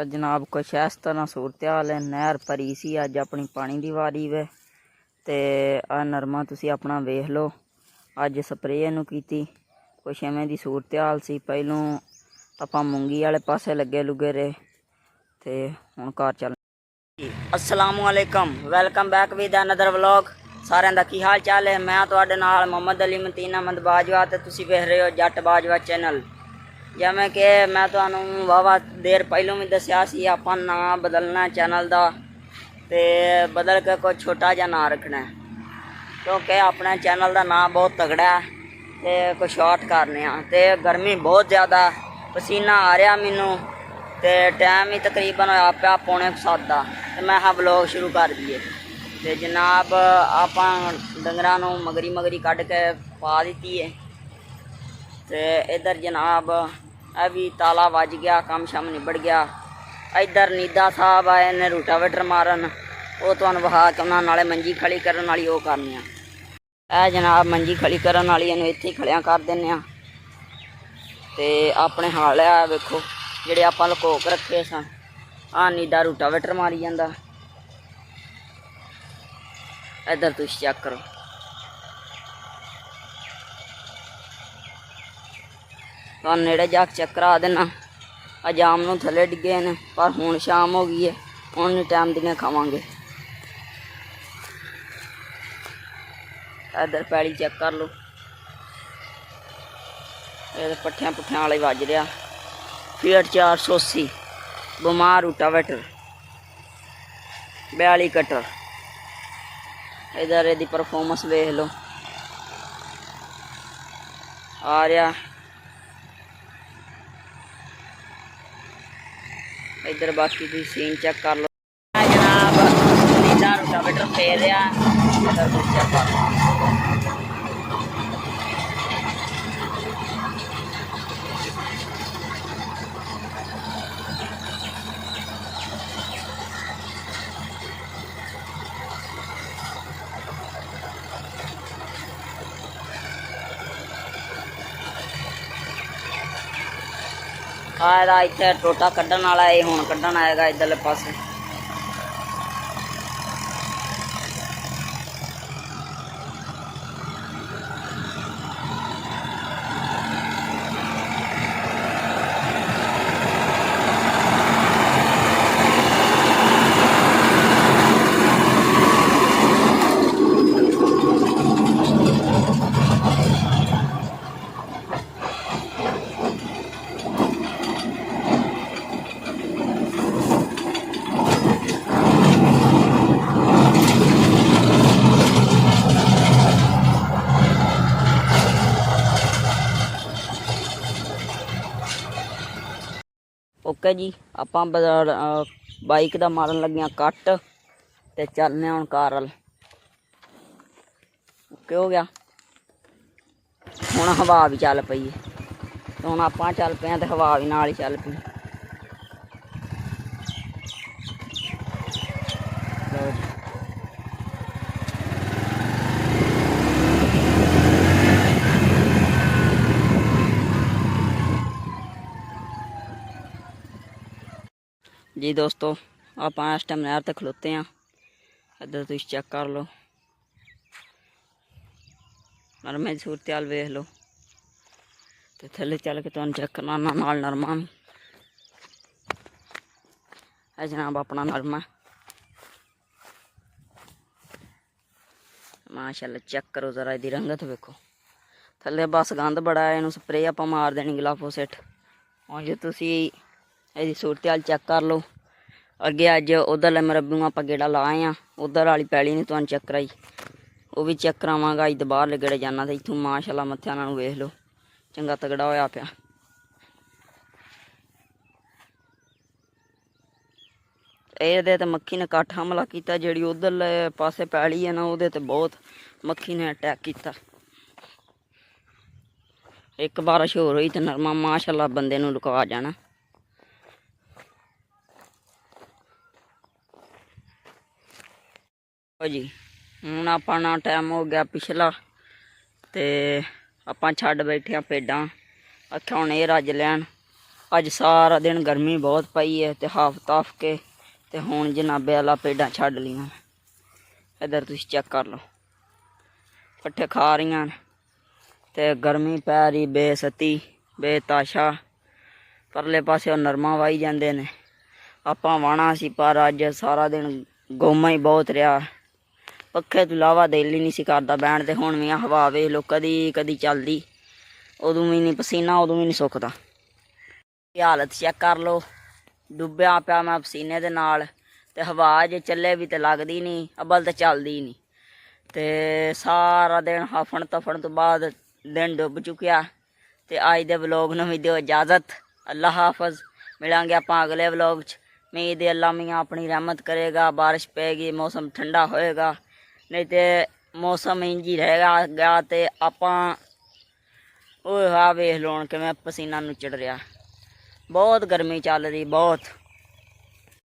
जनाब कुछ इस तरह सूरत हाल है। नहर भरी सी अज अपनी पानी की वारी वे ते आ नरमा तुसी अपना वेख लो। अज स्प्रे नूं कीती कुछ इवें दी सूरत हाल सी। पहलों आपां मूंगी वाले पासे लगे लुगे रहे ते हुण घर चल। अस्सलामु अलैकुम, welcome back with another vlog. सारिਆਂ ਦਾ की हाल चाल है। मैं तुहाडे नाल मोहम्मद अली मतीन अहमद बाजवा ते तुसी वेख रहे हो जट बाजवा चैनल। जिवें कि मैं तुहानूं वाहवा देर पहलों भी दस्सिया सी आपां नाम बदलना चैनल का ते बदल के कुछ छोटा जिहा नाम रखना है क्योंकि अपने चैनल का नाम बहुत तगड़ा है ते कुछ शॉर्ट करने ते गर्मी बहुत ज़्यादा पसीना आ रहा मैनू ते टाइम ही तकरीबन होया पिया 6:45 का ते मैं हाँ ब्लॉग शुरू कर दिए। तो जनाब आपां डंगरां नूं मगरी कढ़ के पा दी है ते इधर जनाब अभी ताला वज गया, काम शम निबड़ गया। इधर नीदा साहब आए ने रूटावेटर मारन, वो तुहानूं विखा के उन्हां नाले मंजी खड़ी करन वाली वो करनी है। जनाब मंजी खड़ी करन वाली इहनूं इत्थे ही खड़िया कर दिंदे आ ते अपने हाल है वेखो जिहड़े आपां लुको के रखे सन। नीदा रूटावेटर मारी जांदा। इधर तुसीं चेक करो, तो नेड़े जाके चेक करा देना। अजाम नूं थले डिगे ने पर हुण शाम हो गई है, हुण नहीं टाइम दिने खावांगे। इधर पैली चेक कर लो, ये पट्ठियां पुट्ठियां वाले वज रहा। फीट 480 बमार रूटावेटर 42 कटर। इधर यदि परफॉर्मेंस वेख लो आ रहा। इधर बाकी तुम सीन चेक कर लो। जनाब नीदा रूटावेटर फेर रहा। इधर तुम चेक कर लो। आया इतने टोटा कढ़न वाला है, हुण कढ़न आएगा इधरले पासे। ओके जी, आपां बाइक का मारन लगे कट ते चलने हुण कार वाल। ओके हो गया। हुण हवा भी चल पई है, तो हुण आपां चल पे ते हवा भी नाल ही चल पई। लो जी जी दोस्तों, आप इस टाइम नहर तक खलोते हैं। इधर तुम चेक कर लो, नरमे की सूरत हाल वेख लो तो थले चल के तुम चेक करना नाल नरमा भी है। जनाब अपना नरमा माशाल्लाह चेक करो जरा, इसकी रंगत वेखो। थले बस गंद बड़ा है, इनू स्प्रे आप मार देनी ग्लाफोसेट। और जो तुसी इसकी सूरत हाल चेक कर लो। अगे अज उधरले मरबू आप गेड़ा लाए हैं, उधर वाली पैली नहीं तुम चेक कराई, वो भी चेक करावांगा। अज बाहरले गेड़े जाना तो इतों माशाल्लाह मत्था नाल वेख लो चंगा तगड़ा होया पिया। ये तो मक्खी ने कट हमला किया, जी उधरले पासे पैली है ना वो बहुत मक्खी ने अटैक किया। एक बारिश होर हुई तो नरमा माशाल्लाह बंदे नूं लुका जाना। जी हुण अपना टाइम हो गया पिछला ते आपां छड्ड बैठे भेडां। आख्या हुण ये रज लैन, ਅੱਜ ਸਾਰਾ ਦਿਨ ਗਰਮੀ ਬਹੁਤ ਪਈ ਹੈ ਤੇ ਹਾਫ ਤਾਫ ਕੇ ਤੇ ਹੁਣ ਜਨਾਬੇ ਵਾਲਾ ਭੇਡਾਂ ਛੱਡ ਲਈਆਂ। ਇੱਧਰ ਤੁਸੀਂ ਚੈੱਕ ਕਰ ਲਓ, ਪੱਠੇ ਖਾ ਰਹੀਆਂ ਨੇ ਤੇ ਗਰਮੀ ਪੈ ਰਹੀ ਬੇਸਤੀ ਬੇਤਾਸ਼ਾ। ਪਰਲੇ ਪਾਸੇ ਉਹ ਨਰਮਾ ਵਾਈ ਜਾਂਦੇ ਨੇ, ਆਪਾਂ ਵਾਹਣਾ ਸੀ ਪਰ ਅੱਜ ਸਾਰਾ ਦਿਨ ਗੁੰਮ ਹੀ ਬਹੁਤ ਰਿਹਾ। ਪੱਖੇ ਤੋਂ ਇਲਾਵਾ ਦਿਲ ਹੀ ਨਹੀਂ ਸੀ ਕਰਦਾ ਬਹਿਣ ਤੇ। ਹੁਣ ਵੀ ਹਵਾ ਵੇਖ ਲਓ, ਕਦੀ ਕਦੀ ਚੱਲਦੀ, ਉਦੋਂ ਵੀ ਨਹੀਂ ਪਸੀਨਾ, ਉਦੋਂ ਵੀ ਨਹੀਂ ਸੁੱਕਦਾ। ਇਹ ਹਾਲਤ ਚੈੱਕ ਕਰ ਲਓ, ਡੁੱਬਿਆ ਪਿਆ ਮੈਂ ਪਸੀਨੇ ਦੇ ਨਾਲ। ਤੇ ਹਵਾ ਜੇ ਚੱਲੇ ਵੀ ਤੇ ਲੱਗਦੀ ਨਹੀਂ, ਅੱਬਲ ਤਾਂ ਚੱਲਦੀ ਨਹੀਂ। ਤੇ ਸਾਰਾ ਦਿਨ ਹਫਣ ਤਫਣ ਤੋਂ ਬਾਅਦ ਦਿਨ ਡੁੱਬ ਚੁੱਕਿਆ। ਤੇ ਅੱਜ ਦੇ ਵਲੋਗ ਨੂੰ ਵੀ ਦਿਓ ਇਜਾਜ਼ਤ। ਅੱਲਾ ਹਾਫਿਜ਼। ਮਿਲਾਂਗੇ ਆਪਾਂ ਅਗਲੇ ਵਲੋਗ 'ਚ। ਉਮੀਦ ਹੈ ਅੱਲਾ ਮੀਆਂ ਆਪਣੀ ਰਹਿਮਤ ਕਰੇਗਾ, ਬਾਰਿਸ਼ ਪਏਗੀ, ਮੌਸਮ ਠੰਡਾ ਹੋਏਗਾ। ਨਹੀਂ ਤੇ ਮੌਸਮ ਇੰਝ ਹੀ ਰਹੇਗਾ ਗਿਆ ਤੇ ਆਪਾਂ ਉਹ ਆ ਵੇਖ ਲਓ ਕਿਵੇਂ ਪਸੀਨਾ ਨੂੰ ਚੜ ਰਿਹਾ। ਬਹੁਤ ਗਰਮੀ ਚੱਲ ਰਹੀ, ਬਹੁਤ।